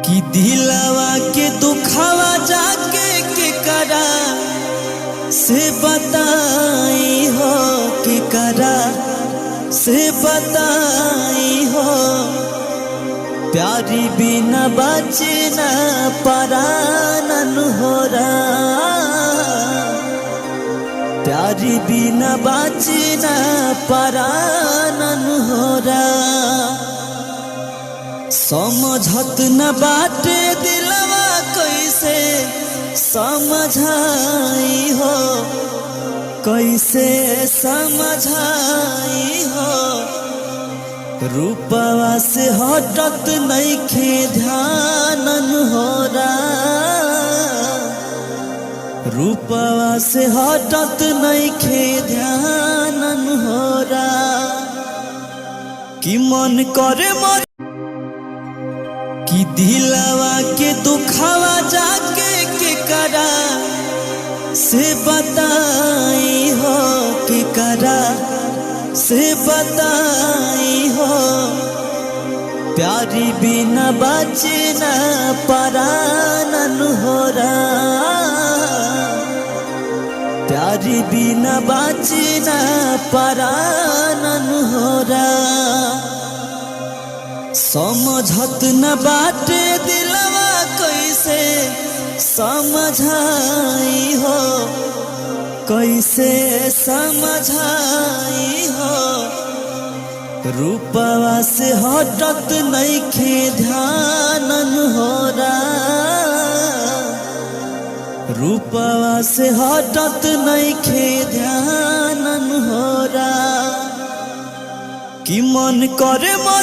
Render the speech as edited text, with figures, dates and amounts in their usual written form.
कि दिलवा के दुखावा जाके के करा से बताई हो, के करा से बताई हो। प्यारी बिना बचे न परानन हो रहा, प्यारी बिना बचे न परानन हो रहा। समझत न बाटे दिलवा कैसे समझाई हो, कैसे समझाई हो। रूपवा से हटत नइखे ध्यानन हो रहा, रूपवा से हटत नइखे ध्यानन हो रहा। कि मन करे मर कि दिलवा के दुखावा जाके के करा से बताई हो, के करा से बताई हो। प्यारी बिना बचे न परानन हो रहा, प्यारी बिना बचे न परानन हो रहा। समझत न बाटे दिलवा कैसे समझाई हो, कैसे समझाई हो। रूपवा से हटत नइखे ध्यानन हो रहा, रूपवा से हटत नइखे ध्यानन हो रहा। कि मन करे मर